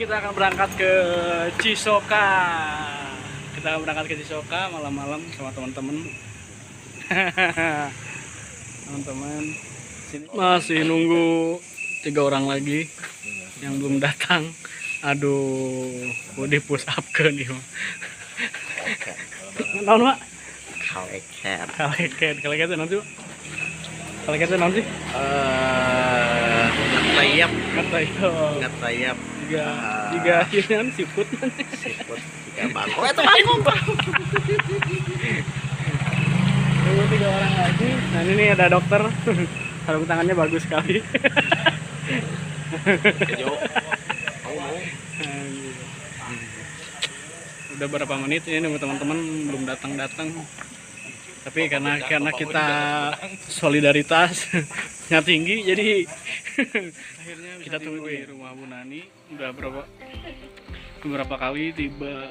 kita akan berangkat ke Cisoka. Kita akan berangkat ke Cisoka malam-malam sama teman-teman. Teman-teman, masih nunggu 3 orang lagi yang belum datang. Aduh, gue di push up ke nih mah. Tahu mak? Kaleket nanti. Kaleket nanti. Ngetayap. Jika kan siput. Jika bangkok itu bangkok. Tunggu 3 orang lagi. Nah ini ada dokter. Sarung tangannya bagus sekali. Udah berapa menit ini teman-teman belum datang. Tapi karena kita solidaritasnya tinggi, jadi akhirnya kita tunggu di rumah Bu Nani. Udah beberapa kali tiba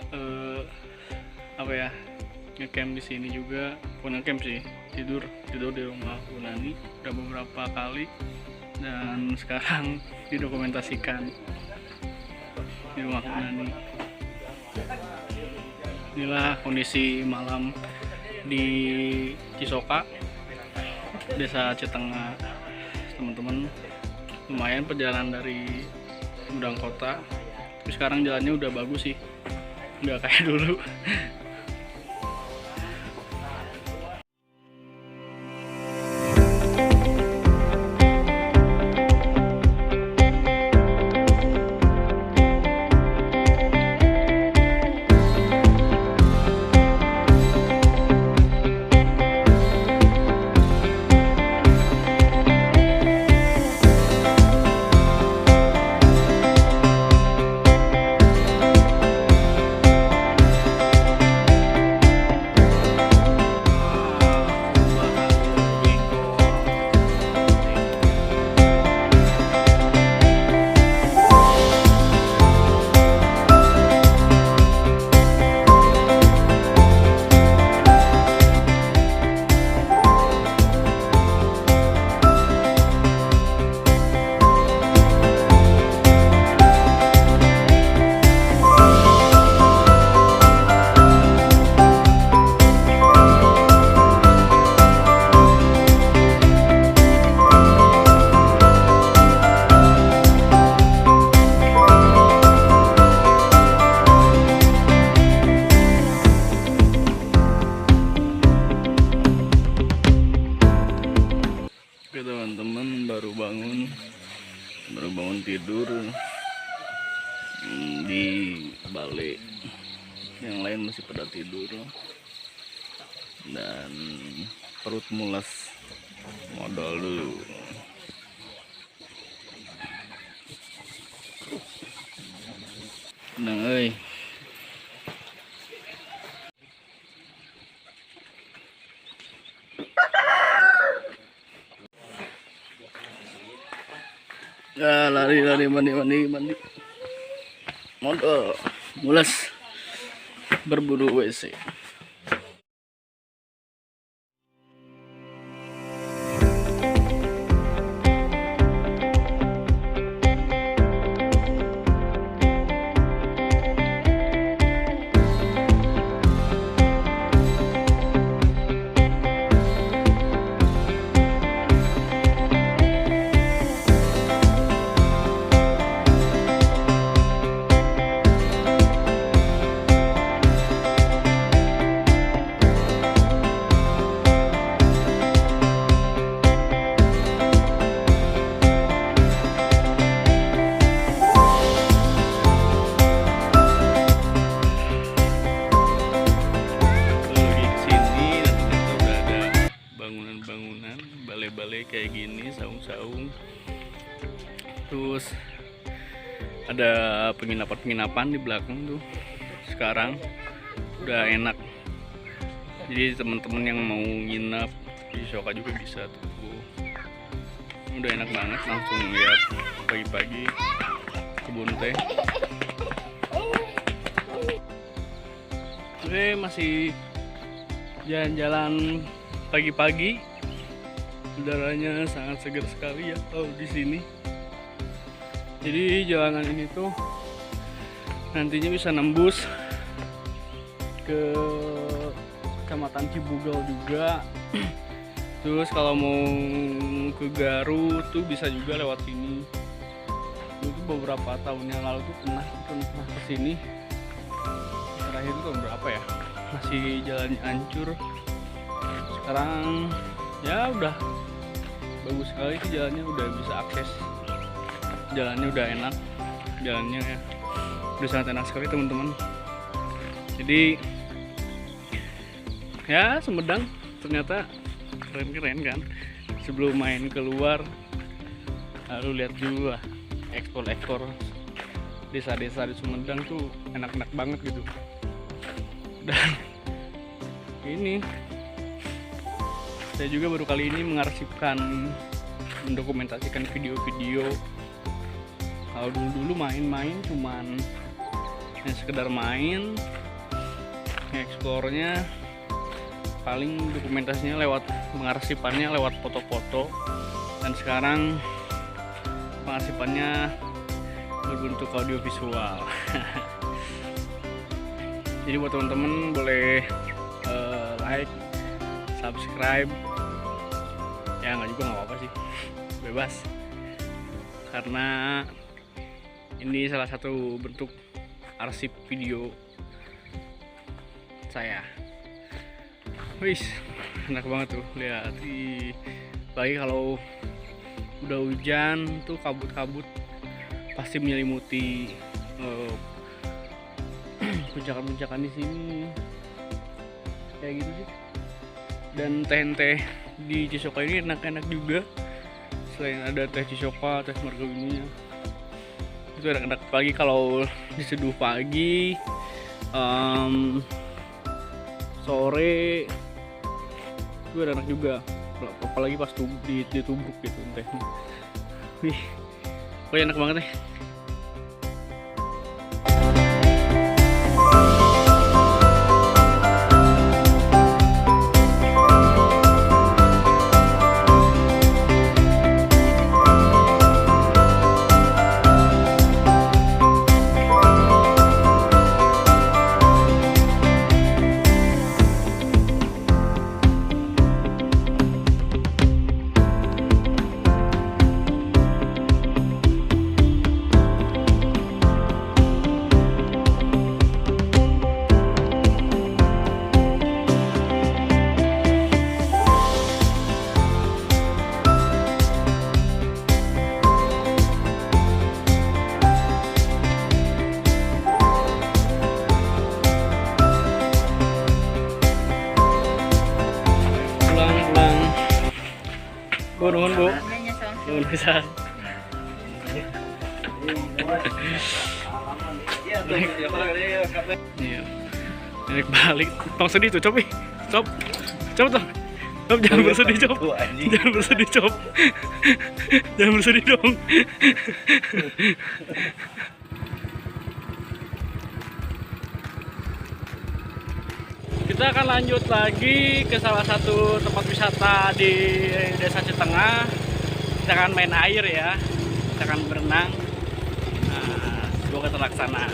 ngecamp di sini juga, bukan ngecamp sih, tidur di rumah Bu Nani udah beberapa kali, dan sekarang didokumentasikan di rumah Bu Nani. Inilah kondisi malam di Cisoka, Desa Citengah, teman-teman. Lumayan perjalanan dari Gudang Kota, tapi sekarang jalannya udah bagus sih, nggak kayak dulu. Oke teman-teman, baru bangun tidur di balai, yang lain masih pada tidur dan perut mules, modal dulu. Tenang euy. Ya, lari mandi. Modal mules berburu WC. Balai-balai kayak gini, saung-saung, terus ada penginapan di belakang tuh. Sekarang udah enak, jadi teman-teman yang mau nginap di Cisoka juga bisa tuh. Udah enak banget, langsung lihat pagi-pagi kebun teh. Oke, masih jalan-jalan pagi-pagi. Udaranya sangat segar sekali ya kalau di sini. Jadi jalanan ini tuh nantinya bisa nembus ke Kecamatan Cibugal juga. Terus kalau mau ke Garut tuh bisa juga lewat sini. Itu beberapa tahun yang lalu tuh pernah ke sini. Terakhir itu tahun berapa ya? Masih jalannya hancur. Sekarang ya udah bagus sekali sih jalannya, udah bisa akses. Jalannya udah enak. Jalannya ya udah sangat enak sekali teman-teman. Jadi ya Sumedang ternyata keren-keren kan. Sebelum main keluar lalu lihat dulu lah ekspor desa-desa di Sumedang tuh enak-enak banget gitu. Dan ini saya juga baru kali ini mendokumentasikan video-video. Kalau dulu main-main cuman yang sekedar main, eksplornya paling dokumentasinya lewat pengarsipannya lewat foto-foto, dan sekarang pengarsipannya berbentuk audiovisual. Jadi buat teman-teman boleh like, subscribe, ya nggak juga nggak apa-apa sih, bebas, karena ini salah satu bentuk arsip video saya. Wis, enak banget tuh lihat. Lagi kalau udah hujan tuh kabut-kabut pasti menyelimuti puncakan-puncakan di sini kayak gitu sih. Dan teh di Cisoka ini enak-enak juga. Selain ada teh Cisoka, teh margawininya, itu enak-enak pagi kalau diseduh pagi, sore itu enak juga, apalagi pas ditubruk gitu tehnya. Wih, kok enak banget nih. Bu, nuhun Bu. Nuhun pisan. Iya. Naik balik. Tong sedih tuh, Cop. Cop. Cop tuh. Cop jangan bersedih, Cop. Jangan bersedih, Cop. Jangan bersedih dong. Kita akan lanjut lagi ke salah satu tempat wisata di Desa Citengah. Kita akan main air ya, kita akan berenang. Nah, semoga terlaksana.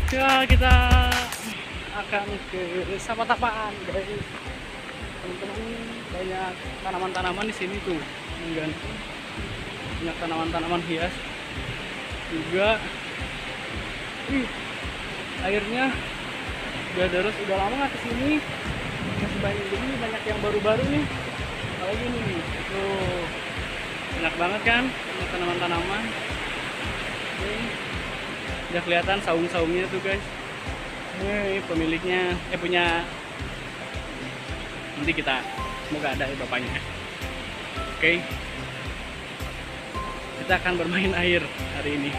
Ya, kita akan ke Sapatapaan, guys. Teman-teman, banyak tanaman-tanaman di sini tuh, menggantung. Banyak tanaman-tanaman hias juga. Airnya udah deras, udah lama nggak kesini. Masih banyak, jadi banyak yang baru-baru nih. Apalagi nih, tuh enak banget kan, banyak tanaman-tanaman. Udah kelihatan saung-saungnya tuh guys. Ini pemiliknya, punya. Nanti kita semoga ada bapaknya. Oke. Kita akan bermain air hari ini.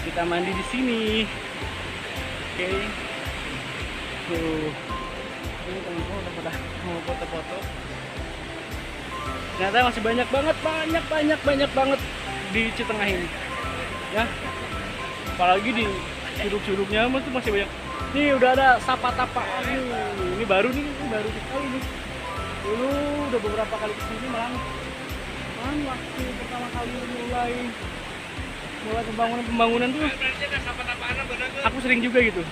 Kita mandi di sini. Oke. Tuh. Ini teman-teman udah pada mau foto-foto. Ternyata masih banyak banget di Citengah ini. Ya. Apalagi di curug-curugnya tuh masih banyak. Nih udah ada Sapatapaan nih. Ini baru sekali nih. Dulu udah beberapa kali kesini malah waktu pertama kali mulai pembangunan tuh. Aku sering juga gitu.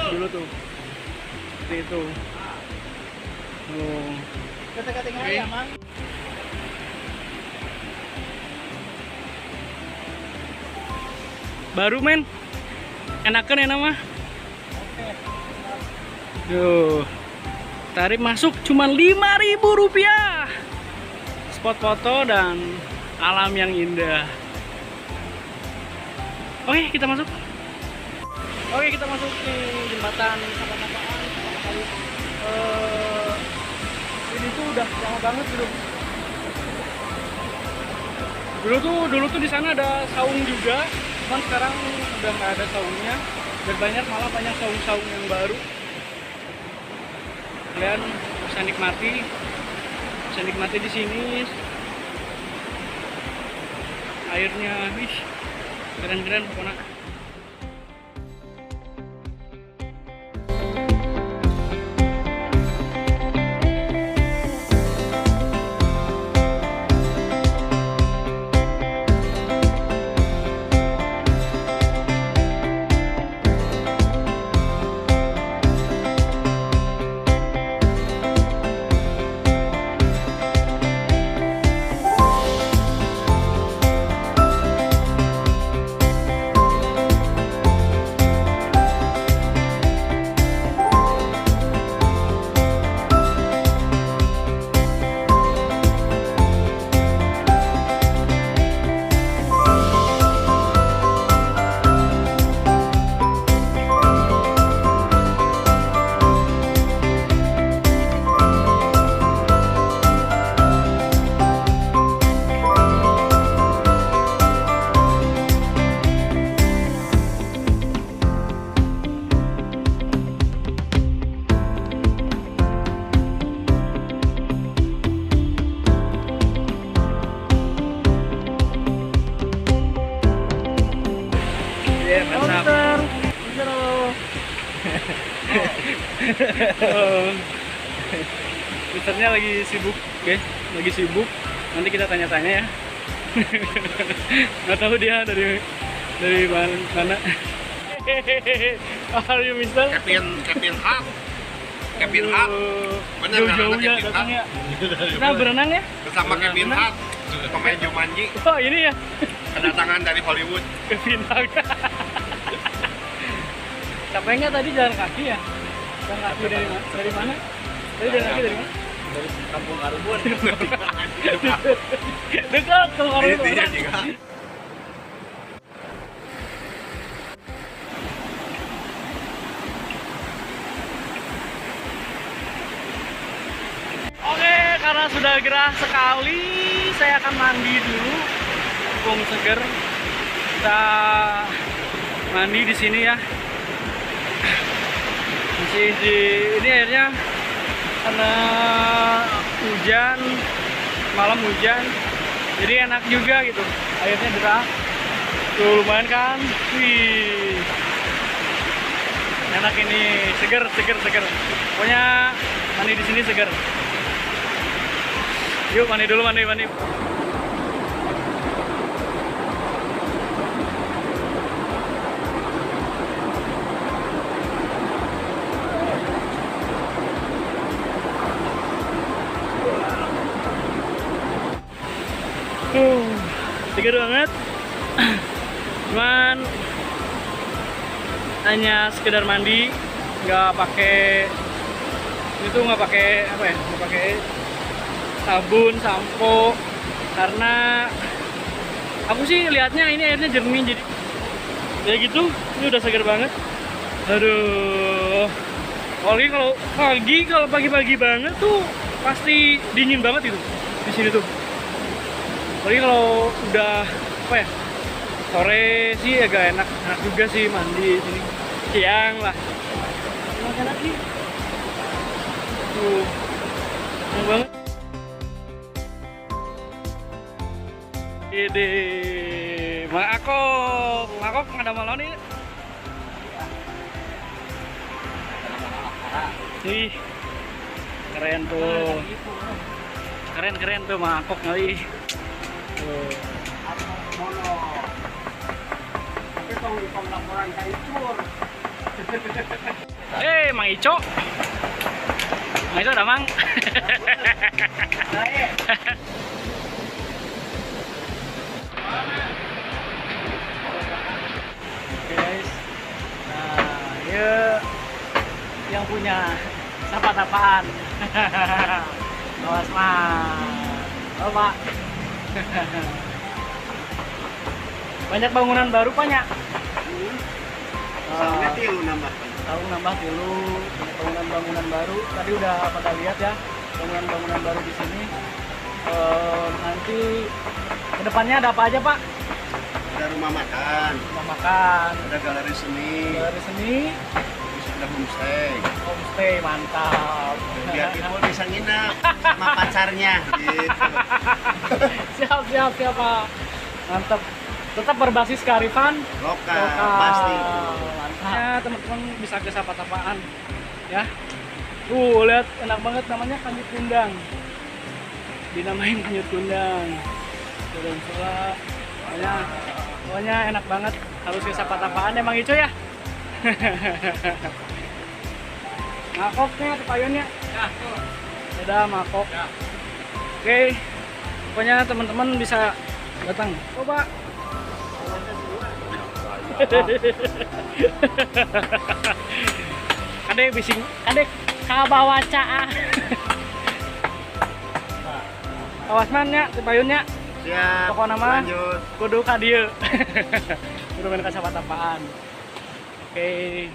Dulu tuh. Seperti itu. Oh. Kata-kata ya, Mang. Baru men, enakan ya nama. Duh, tarif masuk cuma Rp5.000. Spot foto dan alam yang indah. Oke, kita masuk. Oke, kita masuk di jembatan Sapatapaan. Ini tuh udah lama banget dulu. Dulu tuh di sana ada saung juga. Cuman sekarang udah nggak ada saungnya dan malah banyak saung-saung yang baru. Kalian bisa nikmati di sini. Airnya, wih, keren-keren pokoknya. Misternya lagi sibuk, guys. Lagi sibuk. Nanti kita tanya-tanya ya. Nggak tahu dia dari mana. Are you Mister? Kevin Hart. Bener jauh-jauhnya datangnya. Nah, berenang ya? Bersama Kevin Hart, pemain Jumanji. Oh, ini ya. Kedatangan dari Hollywood. Kevin Hart. Capeknya tadi jalan kaki ya? Jalan kaki dari mana? Dari mana? Tadi jalan kaki dari mana? Dari Kampung Karbon. Dekat ke Karbon. Oke, karena sudah gerah sekali, saya akan mandi dulu. Mumpung seger. Kita mandi di sini ya. Ini airnya karena hujan, malam hujan, jadi enak juga gitu. Airnya deras, tuh lumayan kan? Wih, enak ini, seger. Pokoknya mandi di sini seger. Yuk mandi dulu, mandi. seger banget. Cuman hanya sekedar mandi, nggak pakai itu, nggak pakai apa ya, nggak pakai sabun, sampo, karena aku sih lihatnya ini airnya jernih, jadi ya gitu. Ini udah seger banget. Aduh, kalau pagi-pagi banget tuh pasti dingin banget itu di sini tuh. Apalagi kalau udah apa ya, sore sih agak enak juga sih mandi di sini. Siang lah enak sih tuh, enak banget. Ide Makok ada malam nih. Ih, keren tuh, keren tuh Makok kali. Tuh. Mang Ico. Mang Ico ada Mang. Oke guys. Nah, ya yang punya tapa-tapaan. Awas Mang. Oh, Pak. Banyak bangunan baru banyak. Soalnya tilu nambah. Tahu nambah dulu, bangunan baru. Tadi udah pada lihat ya, bangunan baru di sini. Nanti kedepannya ada apa aja Pak? Ada rumah makan, ada galeri seni, bisa ada homestay mantap. biar ibu bisa nginep sama pacarnya. Gitu. siap Pak, mantap. Tetap berbasis kearifan Lokal, pasti. Mantap. Ya, teman-teman bisa ke sapa-sapaan ya. Lihat enak banget, namanya Kanyut Kundang. Dinamain Kanyut Kundang. Turun Sula. Pokoknya enak banget, harus ke sapa-sapaan ya Mang Ico ya. Makoknya, tepayunnya. Ya, udah makok. Ya. Oke. Pokoknya teman-teman bisa datang. Coba. Kadek bising, kadek kabawa caa. Awas mannya, tepayunnya. Siap. Pokok nama Lanjut. kudu ka dieu. Kudu main ka sapa-sapaan. Oke.